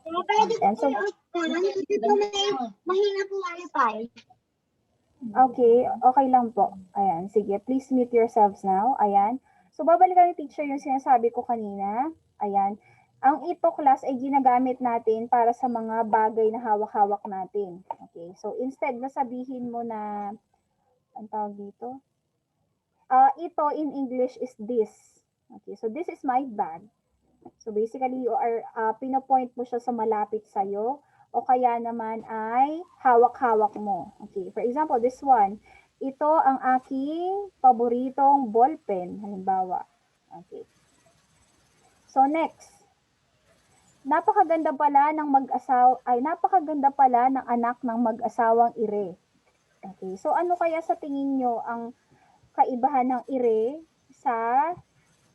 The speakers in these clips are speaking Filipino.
Ayan, so, Mahina po wifi. okay, okay lang po. Ayan, sige, please mute yourselves now. Ayan. So, babalikan ni teacher yung sinasabi ko kanina. Ayan. Ang ito class ay ginagamit natin para sa mga bagay na hawak-hawak natin. Okay, so instead na sabihin mo na, ang tawag dito? Ito in English is this. Okay, so this is my bag. So basically, you are, pinapoint mo siya sa malapit sa'yo o kaya naman ay hawak-hawak mo. Okay, for example, this one. Ito ang aking paboritong ballpen, halimbawa. Okay. So next. Napakaganda pala ng napakaganda pala ng anak ng mag-asawang ire. Okay, so ano kaya sa tingin nyo ang kaibahan ng ire sa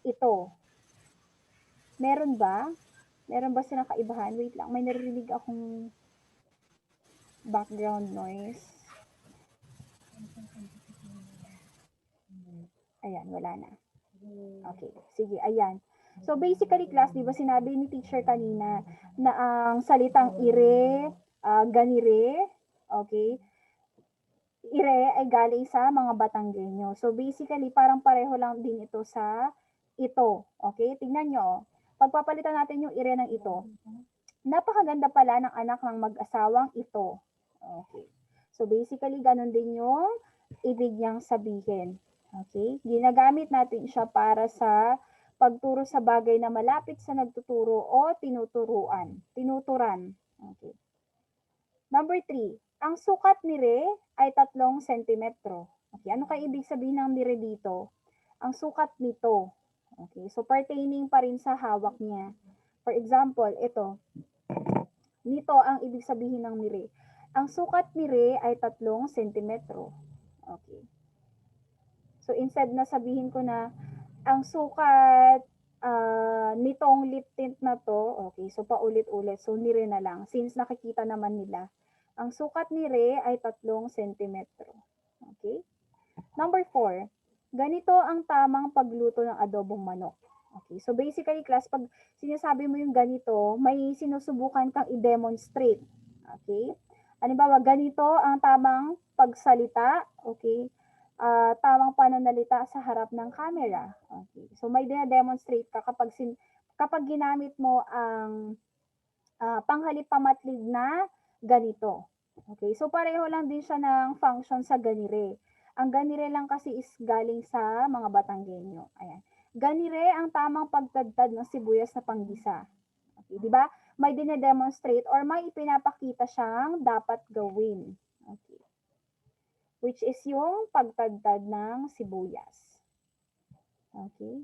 ito? Meron ba? Meron ba silang kaibahan? Wait lang, may naririnig akong background noise. Ayan, wala na. Okay, sige, ayan. So basically class, di ba sinabi ni teacher kanina na ang salitang ire, ganire, okay, ire ay galing sa mga Batanggenyo. So basically parang pareho lang din ito sa ito. Okay, tingnan nyo. Pagpapalitan natin yung ire ng ito. Napakaganda pala ng anak ng mag-asawang ito. Okay. So basically ganun din yung ibig niyang sabihin. Okay? Ginagamit natin siya para sa pagturo sa bagay na malapit sa nagtuturo o tinuturuan. Tinuturan. Okay. Number 3. Ang sukat ni Re ay 3 sentimetro. Okay. Ano kaya ibig sabihin ng ni Re dito? Ang sukat nito. Okay. So pertaining pa rin sa hawak niya. For example, ito. Nito ang ibig sabihin ng ni Re. Ang sukat ni Re ay 3 sentimetro. Okay. So instead na sabihin ko na ang sukat nitong lip tint na to, okay, so paulit-ulit, so ni Re na lang, since nakikita naman nila. Ang sukat ni Re ay 3 sentimetro. Okay? Number 4, ganito ang tamang pagluto ng adobong manok. Okay, so basically class, pag sinasabi mo yung ganito, may sinusubukan kang i-demonstrate. Okay? Halimbawa, ganito ang tamang pagsalita, okay? Tamang pananalita sa harap ng camera. Okay. So may demonstrate ka kapag ginamit mo ang panghalip pamatlig na ganito. Okay. So pareho lang din siya ng function sa ganire. Ang ganire lang kasi is galing sa mga Batanggenyo. Ayan. Ganire ang tamang pagtadtad ng sibuyas na panggisa. Okay, di ba? May dine-demonstrate or may ipinapakita siyang dapat gawin. Okay. Which is yung pagtadtad ng sibuyas. Okay?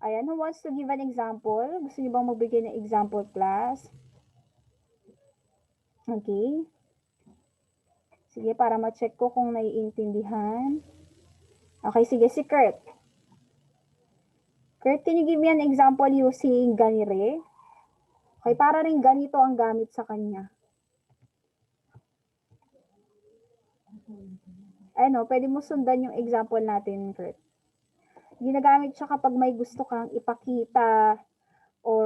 Ayan, who wants to give an example? Gusto niyo bang magbigay ng example, class? Okay. Sige, para ma-check ko kung naiintindihan. Okay, sige, si Kurt. Kurt, can you give me an example using ganire? Okay, para rin ganito ang gamit sa kanya. Ano, pwede mo sundan yung example natin, Kurt. Ginagamit siya kapag may gusto kang ipakita or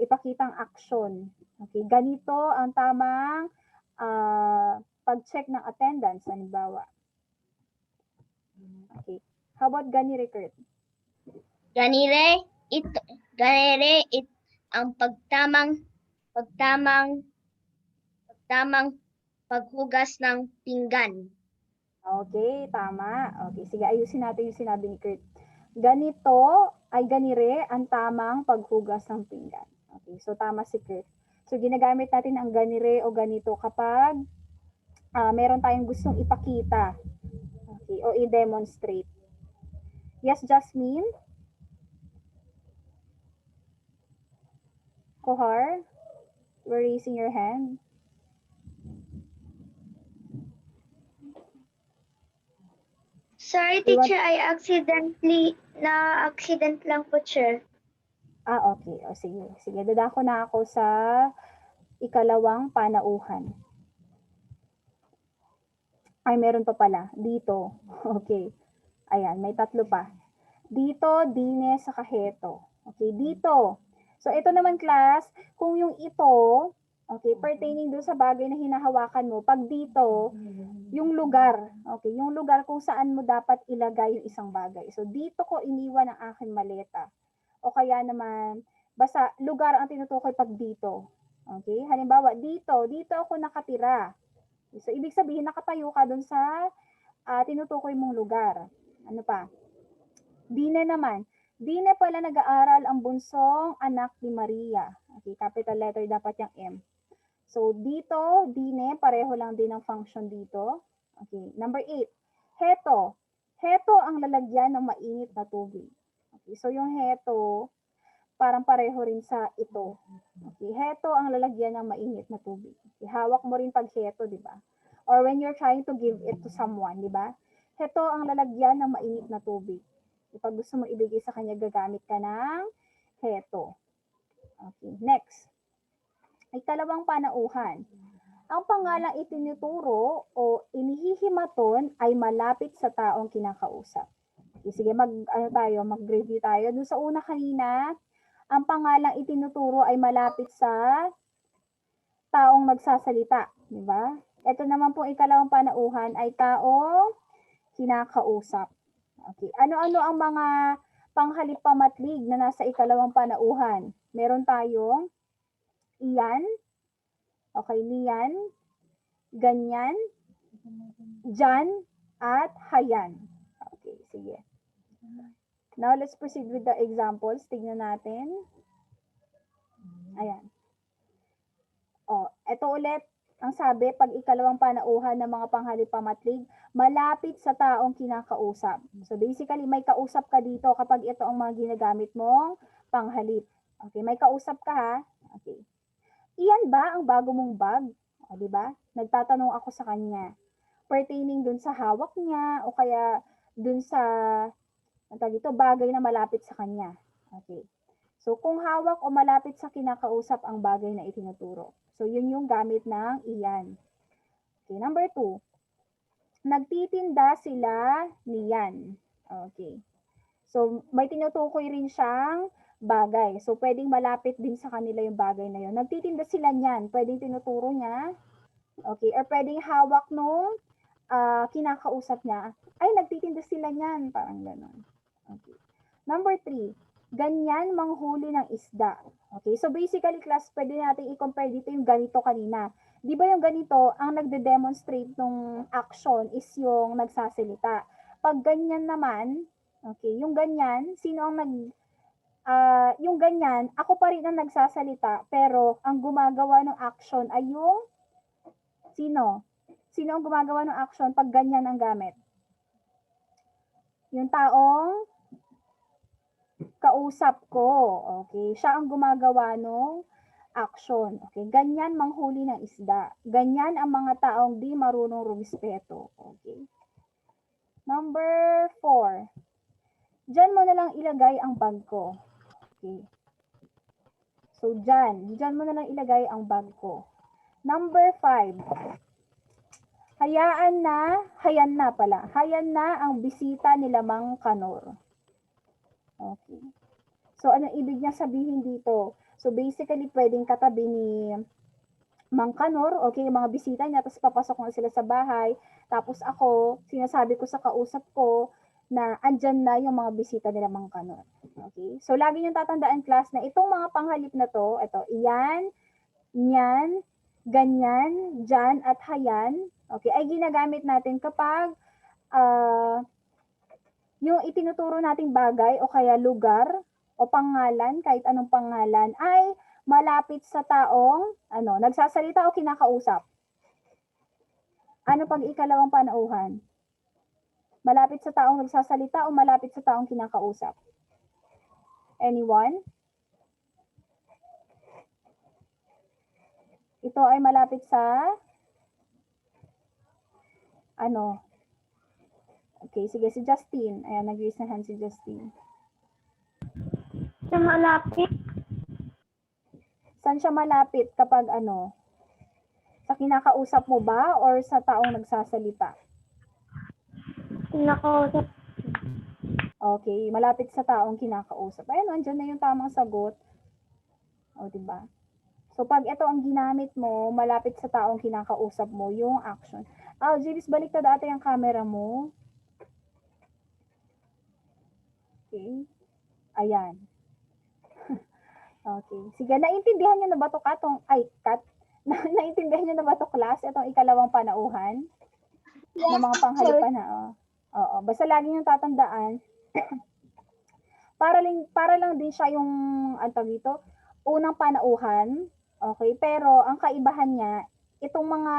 ipakitang action. Okay, ganito ang tamang pag-check ng attendance, halimbawa. Okay. How about ganire, Kurt? Ganire ang pagtamang paghugas ng pinggan. Okay, tama. Okay, sige, ayusin natin yung sinabi ni Kurt. Ganito ay ganire ang tamang paghugas ng pinggan. Okay, so tama si Kurt. So ginagamit natin ang ganire o ganito kapag meron tayong gustong ipakita. Okay, o i-demonstrate. Yes, Jasmine? Kohar? You're raising your hand. Sorry, teacher, na-accident lang po, sir. Okay. O, sige. Sige, dadako na ako sa ikalawang panauhan. Ay, meron pa pala. Dito. Okay. Ayan, may 3 pa. Dito, dine, sa kaheto. Okay, dito. So, ito naman class, kung yung ito, okay, pertaining doon sa bagay na hinahawakan mo, pag dito, yung lugar, okay, yung lugar kung saan mo dapat ilagay yung isang bagay. So, dito ko iniwan ang aking maleta. O kaya naman, basta lugar ang tinutukoy pag dito. Okay, halimbawa, dito ako nakatira. So, ibig sabihin, nakatayo ka doon sa tinutukoy mong lugar. Ano pa? Dine naman. Dine pala nag-aaral ang bunsong anak ni Maria. Okay, capital letter dapat yung M. So, dito, dine, pareho lang din ang function dito. Okay, number 8. Heto. Heto ang lalagyan ng mainit na tubig. Okay, so yung heto, parang pareho rin sa ito. Okay, heto ang lalagyan ng mainit na tubig. Okay, hawak mo rin pag heto, di ba? Or when you're trying to give it to someone, di ba? Heto ang lalagyan ng mainit na tubig. Pag gusto mo ibigay sa kanya, gagamit ka ng heto. Okay, next. Ikalawang panauhan. Ang pangalang itinuturo o inihihimaton ay malapit sa taong kinakausap. Okay, sige, mag-review tayo. Doon sa una kanina, ang pangalang itinuturo ay malapit sa taong magsasalita, di ba? Ito naman po ikalawang panauhan ay taong kinakausap. Okay. Ano-ano ang mga panghalip pamatlig na nasa ikalawang panauhan? Meron tayong iyan, okay, niyan, ganyan, dyan, at hayan. Okay, sige. Now, let's proceed with the examples. Tignan natin. Ayan. Ito ulit, ang sabi, pag ikalawang panauhan ng mga panghalip pamatlig, malapit sa taong kinakausap. So basically, may kausap ka dito kapag ito ang mga ginagamit mong panghalip. Okay, may kausap ka ha. Okay. Iyan ba ang bago mong bag? O, di ba? Nagtatanong ako sa kanya. Pertaining dun sa hawak niya o kaya dun sa dito, bagay na malapit sa kanya. Okay. So, kung hawak o malapit sa kinakausap ang bagay na itinuturo. So, yun yung gamit ng iyan. Okay, number 2. Nagtitinda sila niyan. Okay. So, may tinutukoy rin siyang bagay. So, pwedeng malapit din sa kanila yung bagay na yun. Nagtitinda sila niyan. Pwedeng tinuturo niya. Okay. Or pwedeng hawak nung kinakausap niya. Ay, nagtitinda sila niyan. Parang gano'n. Okay. Number 3. Ganyan manghuli ng isda. Okay, so basically class, pwede natin i-compare dito yung ganito kanina. Di ba yung ganito, ang nagde-demonstrate ng action is yung nagsasalita. Pag ganyan naman, okay, yung ganyan, sino ang yung ganyan, ako pa rin ang nagsasalita, pero ang gumagawa ng action ay yung sino? Sino ang gumagawa ng action pag ganyan ang gamit? Yung taong kausap ko. Okay? Siya ang gumagawa ng action. Okay? Ganyan manghuli ng isda. Ganyan ang mga taong di marunong rumispeto. Okay? Number 4. Diyan mo na lang ilagay ang bag ko. Okay? So, diyan mo na lang ilagay ang bag ko. Number 5. Hayan na ang bisita nila Mang Kanor. Okay. So, ano ibig niya sabihin dito? So, basically, pwedeng katabi ni Mang Kanor, okay, yung mga bisita niya, tapos papasok na sila sa bahay, tapos ako, sinasabi ko sa kausap ko, na andyan na yung mga bisita nila Mang Kanor. Okay? So, lagi niyong tatandaan, class, na itong mga panghalip na to, ito, iyan, nyan, ganyan, dyan, at hayan, okay, ay ginagamit natin kapag yung itinuturo nating bagay o kaya lugar o pangalan, kahit anong pangalan, ay malapit sa taong nagsasalita o kinakausap. Ano pag ikalawang panauhan? Malapit sa taong nagsasalita o malapit sa taong kinakausap? Anyone? Ito ay malapit sa Okay, sige, si Justin. Ayan, nag-raise na hand si Justin. Sa malapit. Saan siya malapit kapag Sa kinakausap mo ba or sa taong nagsasalita? Kinakausap. Okay, malapit sa taong kinakausap. Ayun, andyan na yung tamang sagot. O, di ba? So, pag ito ang ginamit mo, malapit sa taong kinakausap mo, yung action. Jiris, baliktad ata yung camera mo. Okay. Ayan. Okay. Sige, naintindihan nyo na ba ito, naintindihan nyo na ba ito, class? Itong ikalawang panauhan? Ng mga panghalipanao. Oo. Basta lagi nyo tatandaan, para lang din siya yung, dito, unang panauhan. Okay? Pero, ang kaibahan niya, itong mga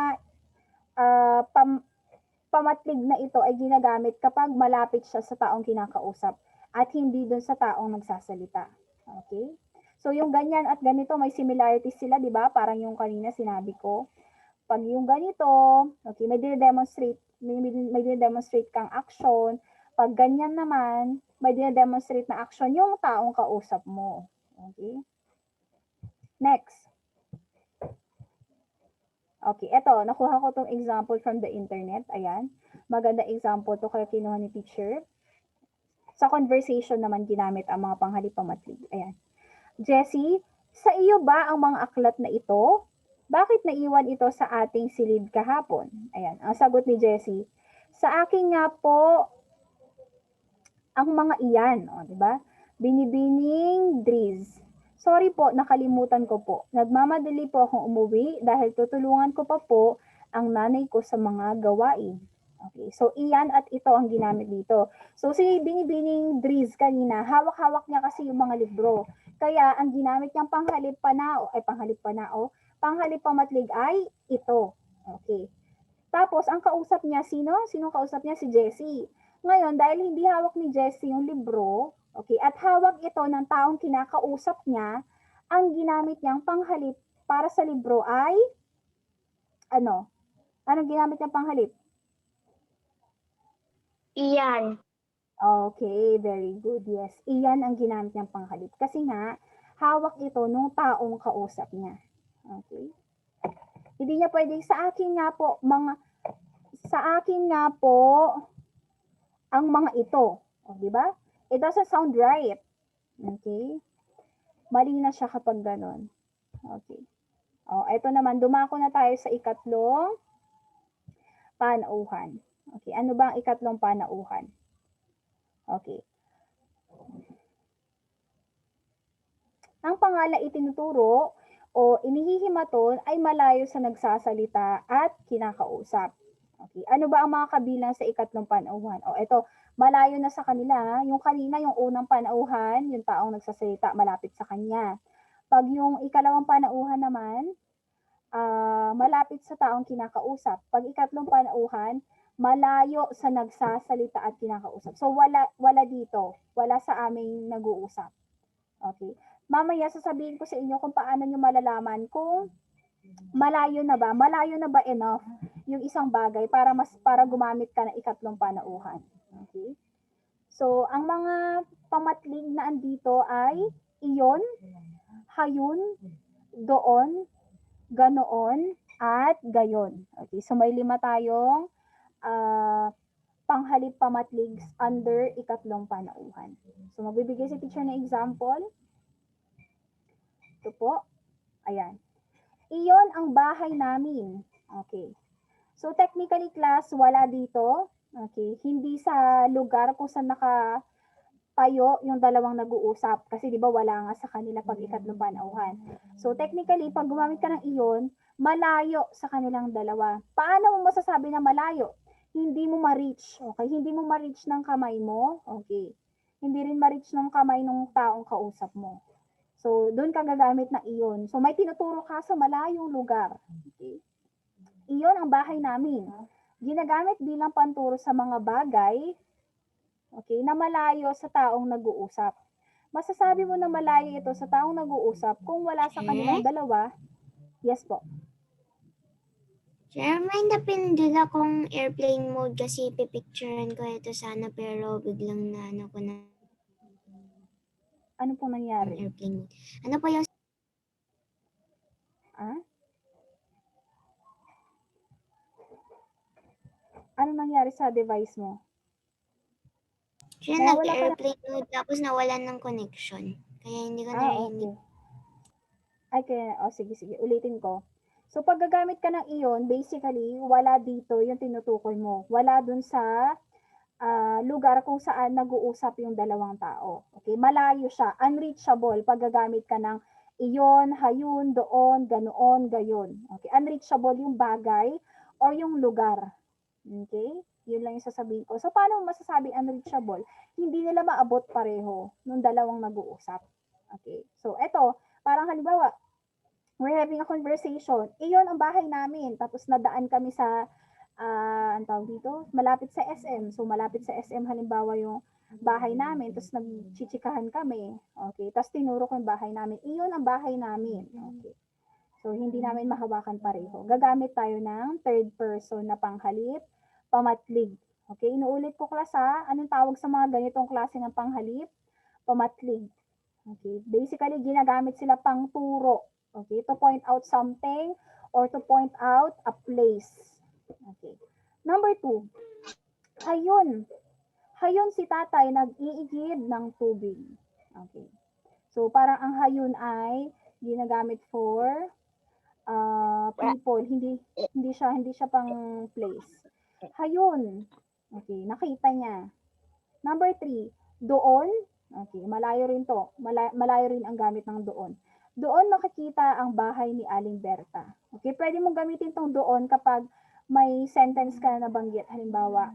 pamatlig na ito ay ginagamit kapag malapit siya sa taong kinakausap at hindi dun sa taong nagsasalita. Okay? So, yung ganyan at ganito, may similarities sila, di ba? Parang yung kanina sinabi ko. Pag yung ganito, okay, may dinedemonstrate kang action. Pag ganyan naman, may dinedemonstrate na action yung taong kausap mo. Okay? Next. Okay, eto, nakuha ko tong example from the internet. Ayan. Maganda example to kaya kinuha ni teacher. Sa conversation naman ginamit ang mga panghalipamatlig. Ayan. Jessie, sa iyo ba ang mga aklat na ito? Bakit naiwan ito sa ating silid kahapon? Ayan, ang sagot ni Jessie. Sa akin nga po, ang mga iyan, di ba? Binibining Driz. Sorry po, nakalimutan ko po. Nagmamadali po akong umuwi dahil tutulungan ko pa po ang nanay ko sa mga gawain. Okay, so iyan at ito ang ginamit dito. So si Binibining Driz kanina, hawak-hawak niya kasi yung mga libro. Kaya ang ginamit niyang panghalip pamatlig ay ito. Okay. Tapos ang kausap niya, sino? Sino kausap niya? Si Jessie. Ngayon, dahil hindi hawak ni Jessie yung libro, okay, at hawak ito ng taong kinakausap niya, ang ginamit niyang panghalip para sa libro ay, ano? Anong ginamit niyang panghalip? Iyan. Okay, very good. Yes, iyan ang ginamit niyang panghalip. Kasi nga, hawak ito nung taong kausap niya. Okay? Hindi niya pwedeng sa akin nga po, ang mga ito. O, di ba? It doesn't sound right. Okay? Mali na siya kapag ganon. Okay. O, ito naman, dumako na tayo sa ikatlong panauhan. Okay, ano ba ang ikatlong panauhan? Okay. Ang pangalan itinuturo o inihihimaton ay malayo sa nagsasalita at kinakausap. Okay. Ano ba ang mga kabilang sa ikatlong panauhan? O ito, malayo na sa kanila. Yung kanina, yung unang panauhan, yung taong nagsasalita malapit sa kanya. Pag yung ikalawang panauhan naman, malapit sa taong kinakausap. Pag ikatlong panauhan, malayo sa nagsasalita at kinakausap. So wala dito, wala sa aming nag-uusap. Okay. Mamaya sasabihin ko sa inyo kung paano nyo malalaman kung malayo na ba enough yung isang bagay para gumamit ka ng ikatlong panauhan. Okay? So, ang mga pamatlig na andito ay iyon, hayun, doon, ganoon, at gayon. Okay, so may 5 tayong panghalip pamatligs under ikatlong panauhan. So, magbibigay si teacher ng example. Ito po. Ayan. Iyon ang bahay namin. Okay. So, technically, class, wala dito. Okay. Hindi sa lugar kung saan nakatayo yung dalawang nag-uusap. Kasi, di ba, wala nga sa kanila pag ikatlong panauhan. So, technically, pag gumamit ka ng iyon, malayo sa kanilang dalawa. Paano mo masasabi na malayo? Hindi mo ma-reach. Okay. Hindi mo ma-reach ng kamay mo. Okay. Hindi rin ma-reach ng kamay ng taong kausap mo. So, doon ka gagamit ng iyon. So, may tinuturo ka sa malayong lugar. Okay? Iyon ang bahay namin. Ginagamit bilang panturo sa mga bagay, okay, na malayo sa taong nag-uusap. Masasabi mo na malayo ito sa taong nag-uusap kung wala sa kanilang dalawa. Yes po. Sir, may napindot akong airplane mode kasi pipicturean ko ito sana pero biglang na ko na Ano pong nangyari? airplane mode. Ano po yung Ano nangyari sa device mo? Sir, Nawawala ka nag-airplane mode tapos nawalan ng connection. Kaya hindi ko narinig. Okay. sige, ulitin ko. So, pag gagamit ka ng iyon, basically, wala dito yung tinutukoy mo. Wala dun sa lugar kung saan nag-uusap yung dalawang tao. Okay? Malayo siya. Unreachable pag gagamit ka ng iyon, hayun, doon, ganoon, gayon. Okay? Unreachable yung bagay or yung lugar. Okay? Yun lang yung sasabihin ko. So, paano mo masasabing unreachable? Hindi nila maabot pareho nung dalawang nag-uusap. Okay? So, eto, parang halimbawa, we're having a conversation. Iyon ang bahay namin. Tapos nadaan kami sa, ang tawag dito, malapit sa SM. So, malapit sa SM, halimbawa yung bahay namin. Tapos nagchichikahan kami. Okay. Tapos tinuro ko yung bahay namin. Iyon ang bahay namin. Okay. So, hindi namin mahawakan pareho. Gagamit tayo ng third person na panghalip, pamatlig. Okay. Inuulit ko class ha. Anong tawag sa mga ganitong klase ng panghalip? Pamatlig. Okay. Basically, ginagamit sila pang turo. Okay, to point out something or to point out a place. Okay. Number 2, hayun. Hayun si tatay nag-iigib ng tubig. Okay. So, parang ang hayun ay ginagamit for people. Hindi siya pang place. Hayun. Okay, nakita niya. Number 3, doon. Okay, malayo rin to. Malayo rin ang gamit ng doon. Doon makikita ang bahay ni Aling Berta. Okay, pwede mong gamitin tong doon kapag may sentence ka na nabanggit. Halimbawa,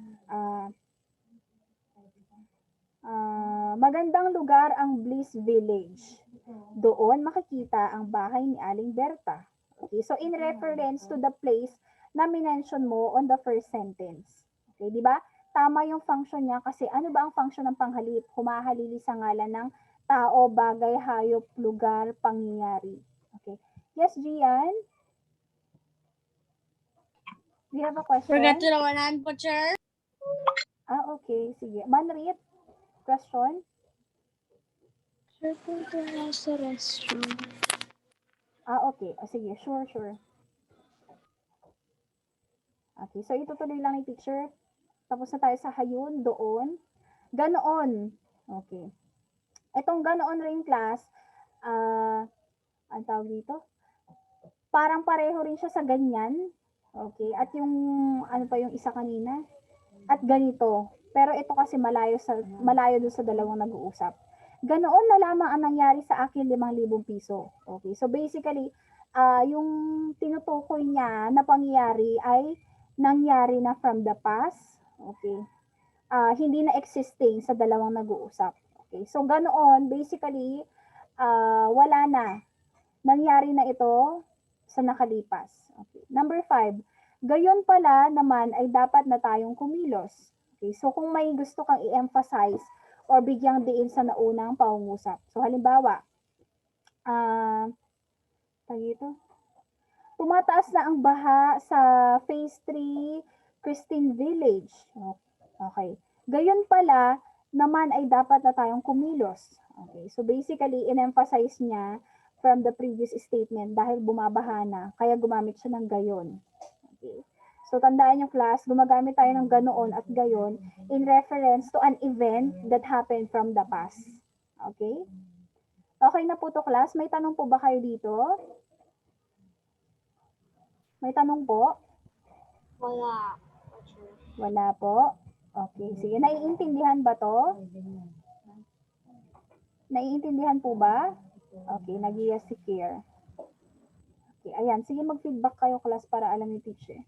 magandang lugar ang Bliss Village. Doon makikita ang bahay ni Aling Berta. Okay, so in reference to the place na minention mo on the first sentence. Okay, di ba? Tama yung function niya kasi ano ba ang function ng panghalip? Humahalili sa ngalan ng tao, bagay, hayop, lugar, pangyayari. Okay. Yes, Gian? Do you have a question? Forgot to nawanan po, sir. Okay. Sige. Manrit, question? Sir, punta na sa restroom. Okay. Sige. Sure. Okay. So, itutuloy lang ni teacher. Tapos na tayo sa hayun, doon. Ganoon. Okay. Itong ganoon ring class, ang tawag dito, parang pareho rin siya sa ganyan. Okay. At yung, ano pa yung isa kanina? At ganito. Pero ito kasi malayo dun sa dalawang nag-uusap. Ganoon na lamang ang nangyari sa akin 5,000 piso. Okay. So basically, yung tinutukoy niya na pangyayari ay nangyari na from the past. Okay. Hindi na existing sa dalawang nag-uusap. Okay. So ganoon, basically, wala na. Nangyari na ito sa nakalipas. Okay. Number 5, gayon pala naman ay dapat na tayong kumilos. Okay. So kung may gusto kang i-emphasize or bigyang diin sa naunang pangungusap. So halimbawa, tumataas na ang baha sa Phase 3 Christine Village. Okay. Gayon pala naman ay dapat na tayong kumilos. Okay. So basically, in-emphasize niya from the previous statement dahil bumabaha na, kaya gumamit siya ng gayon. Okay. So tandaan yung class, gumagamit tayo ng ganoon at gayon in reference to an event that happened from the past. Okay? Okay na po to class. May tanong po ba kayo dito? May tanong po? Wala. Wala po. Okay, sige. Naiintindihan ba to? Naiintindihan po ba? Okay, nag-yes si Kier. Okay, ayan. Sige, mag-feedback kayo class para alam ni teacher.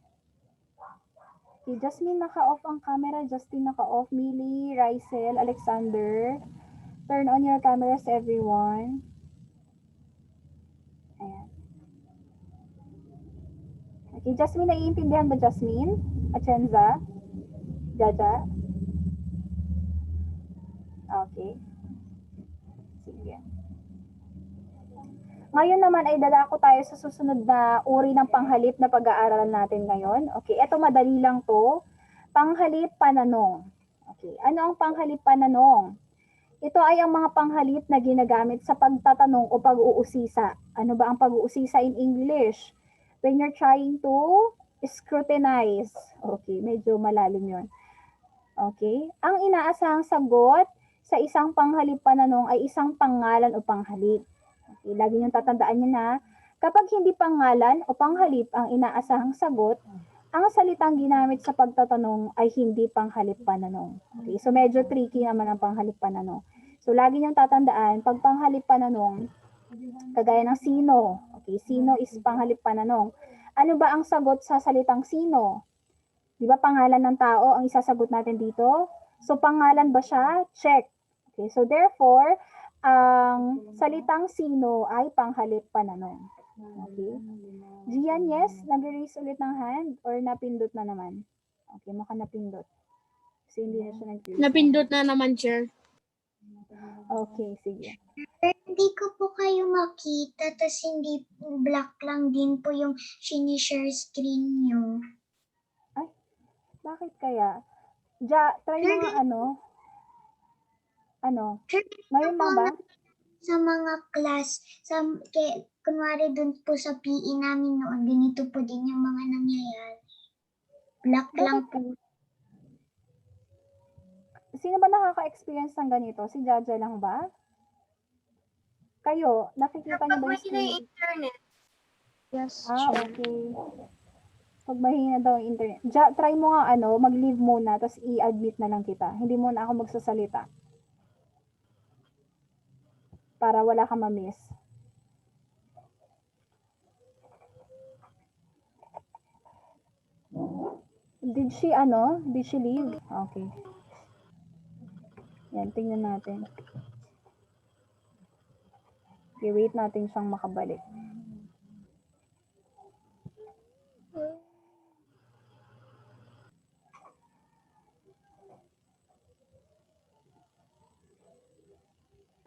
Okay, Jasmine, naka-off ang camera. Justin, naka-off. Millie, Rysel, Alexander. Turn on your cameras, everyone. Ayan. Okay, Jasmine, naiintindihan ba, Jasmine? Achenza? Jaja? Okay. Sige. Ngayon naman ay dadako tayo sa susunod na uri ng panghalip na pag-aaralan natin ngayon. Okay, eto madali lang to. Panghalip pananong. Okay, ano ang panghalip pananong? Ito ay ang mga panghalip na ginagamit sa pagtatanong o pag-uusisa. Ano ba ang pag-uusisa in English? When you're trying to scrutinize. Okay, medyo malalim yun. Okay, ang inaasahang sagot sa isang panghalip pananong ay isang pangalan o panghalip. Okay, lagi niyong tatandaan niyo na kapag hindi pangalan o panghalip ang inaasahang sagot, ang salitang ginamit sa pagtatanong ay hindi panghalip pananong. Okay, so medyo tricky naman ang panghalip pananong. So lagi niyong tatandaan, pag panghalip pananong, kagaya ng sino. Okay, sino is panghalip pananong. Ano ba ang sagot sa salitang sino? Di ba pangalan ng tao ang isasagot natin dito? So pangalan ba siya? Check. Okay, so therefore, ang salitang sino ay panghalip pananong. Okay. Gian, yes? Nag-raise ulit ng hand or napindot na naman? Okay, mukhang napindot. Kasi hindi na siya nag-raise. Napindot na naman, Chair. Okay, sige. Hindi ko po kayo makita, tas hindi black lang din po yung sinishare screen nyo. Bakit kaya? Try mo nga ano? Sure, Ngayon lang ba? sa mga class, kunwari dun po sa PE namin noon, ganito po din yung mga nangyayari. Black lang po. Sino ba nakaka-experience ng ganito? Si Jaja lang ba? Kayo, nakikita niyo ba yung screen? internet. Yes, Okay. Pag mahina daw yung internet. Try mo nga mag-leave muna, tapos i-admit na lang kita. Hindi muna ako magsasalita. Para wala ka ma-miss. Did she leave? Okay. Yan, tingnan natin. Okay, wait natin siyang makabalik.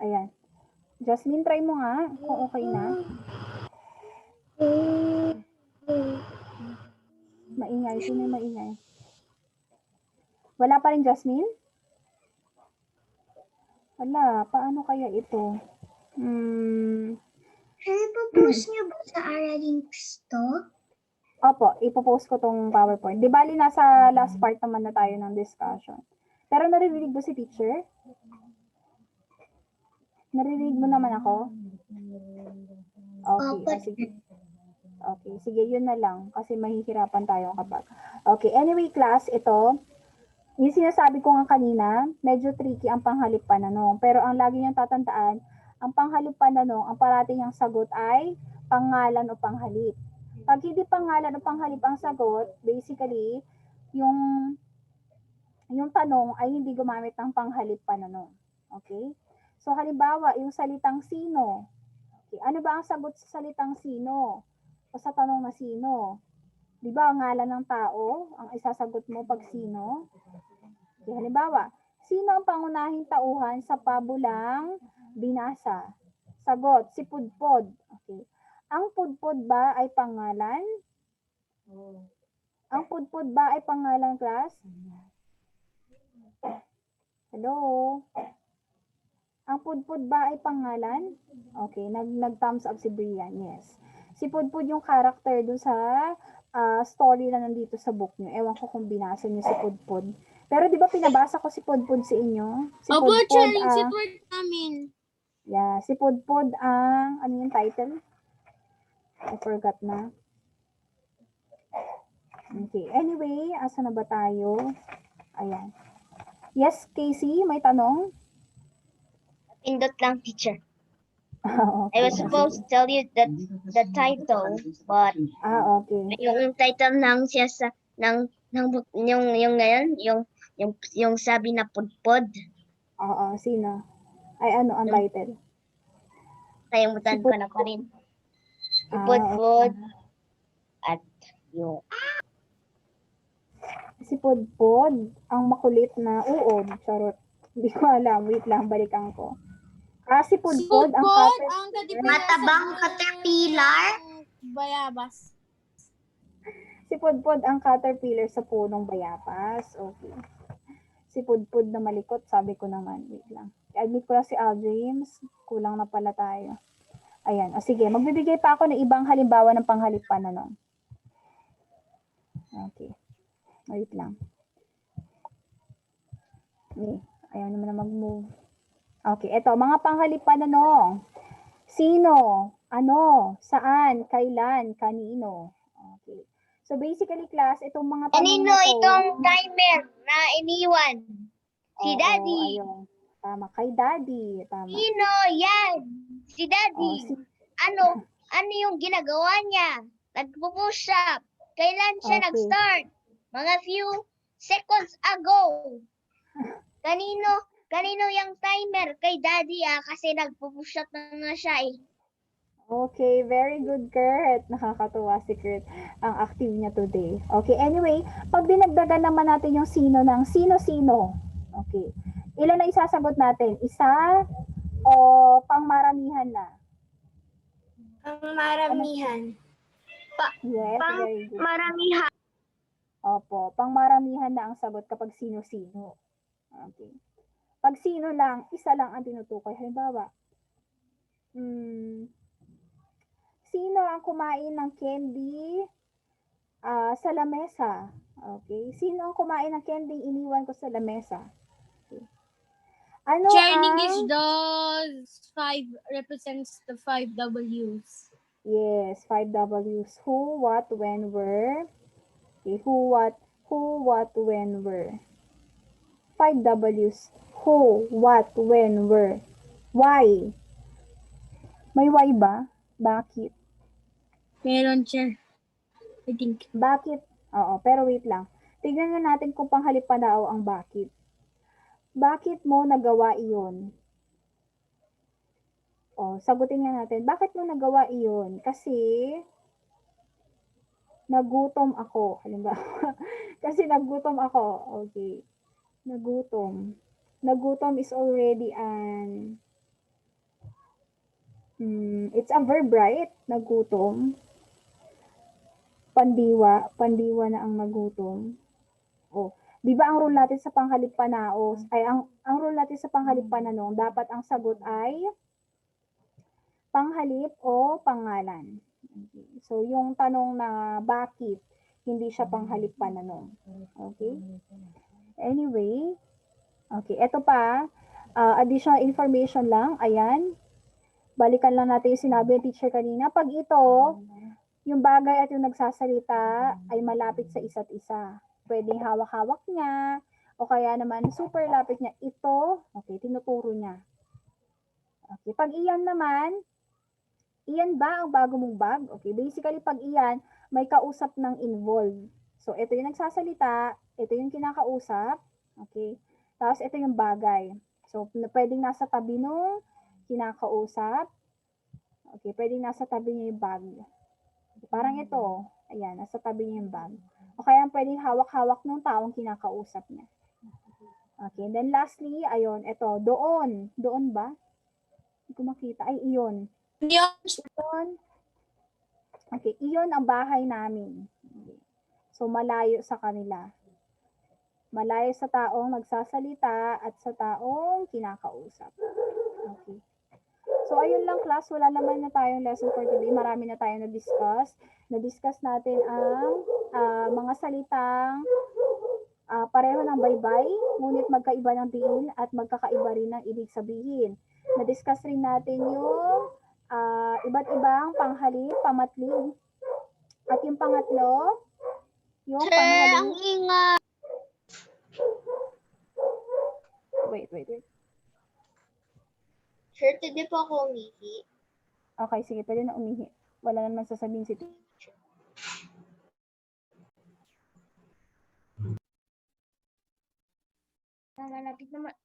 Ayan. Jasmine, try mo nga kung okay na. Maingay. Sino yung maingay? Wala pa rin, Jasmine? Wala. Paano kaya ito? Post nyo ba sa Aralinks to? Opo, ipopost ko tong PowerPoint. Di bali, nasa last part naman na tayo ng discussion. Pero naririnig ba si teacher? Naririnig mo naman ako? Okay, sige. Okay, sige, yun na lang. Kasi mahihirapan tayo kapag. Okay, anyway class, ito, yung sinasabi ko nga kanina, medyo tricky ang panghalip pananong. Pero ang lagi niyong tatandaan, ang panghalip pananong, ang parating niyang sagot ay pangalan o panghalip. Pag hindi pangalan o panghalip ang sagot, basically, yung tanong ay hindi gumamit ng panghalip pananong. Okay? So, halimbawa, yung salitang sino. Okay, ano ba ang sagot sa salitang sino? O sa tanong na sino? Di ba, ang ngalan ng tao, ang isasagot mo pag sino? Okay, halimbawa, sino ang pangunahing tauhan sa pabulang binasa? Sagot, si Pudpod. Okay. Ang Pudpod ba ay pangalan? Ang Pudpod ba ay pangalan, class? Hello? Ang Pudpod ba ay pangalan? Okay, nag-thumbs up si Brian, yes. Si Pudpod yung character dun sa story na nandito sa book nyo. Ewan ko kung binasa nyo si Pudpod. Pero di ba pinabasa ko si Pudpod sa inyo? Si Opo, Chair, yung ang- sitward namin. Yeah, si Pudpod ang, ano yung title? I forgot na. Okay, anyway, asa na ba tayo? Ayan. Yes, Casey, may tanong? Pindot lang, teacher. Okay, I was supposed to tell you that the title, but okay. yung title ng siya sa ng book yung ngayon, yung sabi na pudpod, Oo, sino? Ay, ano ang title? kalimutan ko na pa rin. Ah, Pudpod at yung Si Pudpod, ang makulit na uod. Charot. Hindi ko alam. Wait lang, balikan ko. Si Pudpod, ang Sudpod, caterpillar. ang caterpillar Matabang sa caterpillar? bayabas. Si Pudpod ang caterpillar sa punong bayabas. Okay. Si Pudpod na malikot, sabi ko naman. Wait lang. I-admit ko lang si Al James. Kulang na pala tayo. Ayan. O sige, magbibigay pa ako ng ibang halimbawa ng panghalip pananong. Okay. Wait lang. Ayaw naman na mag-move. Okay, eto, mga panghalip pananong. Sino? Ano? Saan? Kailan? Kanino? Okay. So basically class, itong mga tanong Kanino na to. itong timer na iniwan? Si Oo, Daddy. ayun. Tama. Kay Daddy. Tama. Sino yan? Si Daddy. Oh, Ano yung ginagawa niya? Nagpo-push up. Kailan siya Okay. nag-start? Mga few seconds ago. Kanino yung timer? Kay Daddy kasi nagpo-push up na nga siya eh. Okay, very good, Kurt. Nakakatuwa si Kurt. Ang active niya today. Okay, anyway, pag dinagdagan naman natin yung sino ng sino-sino. Okay. Ilan na isasagot natin? Isa o pangmaramihan na? Ang maramihan. Yes, very good. Maramihan. Opo, pangmaramihan na ang sagot kapag sino-sino. Okay. Pag sino lang, isa lang ang tinutukoy. Halimbawa, sino ang kumain ng candy sa lamesa? Okay. Sino ang kumain ng candy iniwan ko sa lamesa? Okay. Ano Chair in ang... English does 5 represents the 5 W's. Yes, 5 W's. Who, what, when, where. Okay. Who, what, when, where. 5 W's. Who, what, when, where. Why? May why ba? Bakit? Meron, Chair. I think. Bakit? Oo, pero wait lang. Tignan nga natin kung panghalip panao ang bakit. Bakit mo nagawa iyon? O, sagutin nga natin. Bakit mo nagawa iyon? Kasi nagutom ako. Halimbawa, kasi nagutom ako. Okay. Nagutom. Nagutom is already it's a verb, right? Nagutom. Pandiwa na ang nagutom. Oh, 'di ba ang rule natin sa panghalip panao ay ang rule natin sa panghalip pananong dapat ang sagot ay panghalip o pangalan. Okay. So yung tanong na bakit hindi siya panghalip pananong. Okay? Anyway, okay, ito pa additional information lang. Ayan. Balikan lang natin yung sinabi ng teacher kanina. Pag ito, yung bagay at yung nagsasalita ay malapit sa isa't isa. Pwedeng hawak-hawak niya, o kaya naman super lapit niya. Ito, okay, tinuturo niya. Okay, pag iyan naman, iyan ba ang bago mong bag? Okay, basically pag iyan, may kausap ng involved. So, ito yung nagsasalita, ito yung kinakausap, okay? Tapos, ito yung bagay. So, pwedeng nasa tabi nung kinakausap, okay, pwedeng nasa tabi niya yung bag. Parang ito, ayan, nasa tabi niya yung bag. O kaya pwedeng hawak-hawak ng taong kinakausap niya. Okay, and then lastly, ayun, ito, doon. Doon ba? Hindi ko makita. Ay, iyon. Iyon. Okay, iyon ang bahay namin. So, malayo sa kanila. Malayo sa taong nagsasalita at sa taong kinakausap. Okay. So, ayun lang class. Wala naman na tayong lesson for today. Marami na tayong na-discuss. Na-discuss natin ang mga salitang pareho ng baybay, ngunit magkaiba ng diin at magkakaiba rin ng ibig sabihin. Na-discuss rin natin yung iba't ibang panghalip, pamatlig. At yung pangatlo, yung panghalip. Ingay. Wait. Sure, hindi po ako umihi. Okay, sige, pwede na umihi. Wala naman sasabihin si teacher. Malapit naman.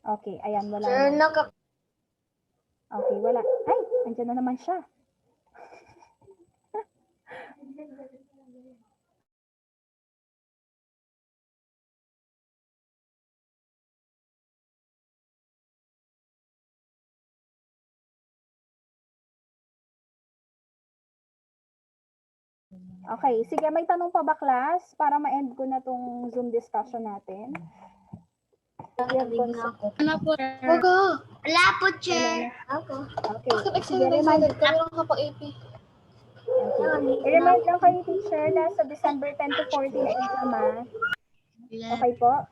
Okay, ayan, wala na. Okay, wala. Ay, andyan na naman siya. Okay, sige, may tanong pa ba class? Para ma-end ko na tong Zoom discussion natin. You have concept. Ano po? Wag ka. Wala po, Chair. Ako. Okay. Bakit Sige, excited remind, excited? Kami lang kapag AP. okay. I-remind lang kayo, teacher, na sa December 10 to 14 na exam, Okay po?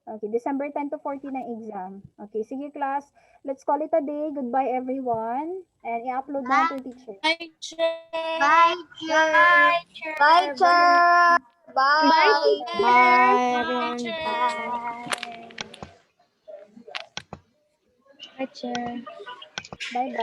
Okay, December 10 to 14 na exam. Okay, sige class. Let's call it a day. Goodbye everyone. And i-upload na to teacher. Bye, Chair. Bye, Chair. Bye, Chair. Bye. Bye, everyone. Bye, Chair. Bye-bye.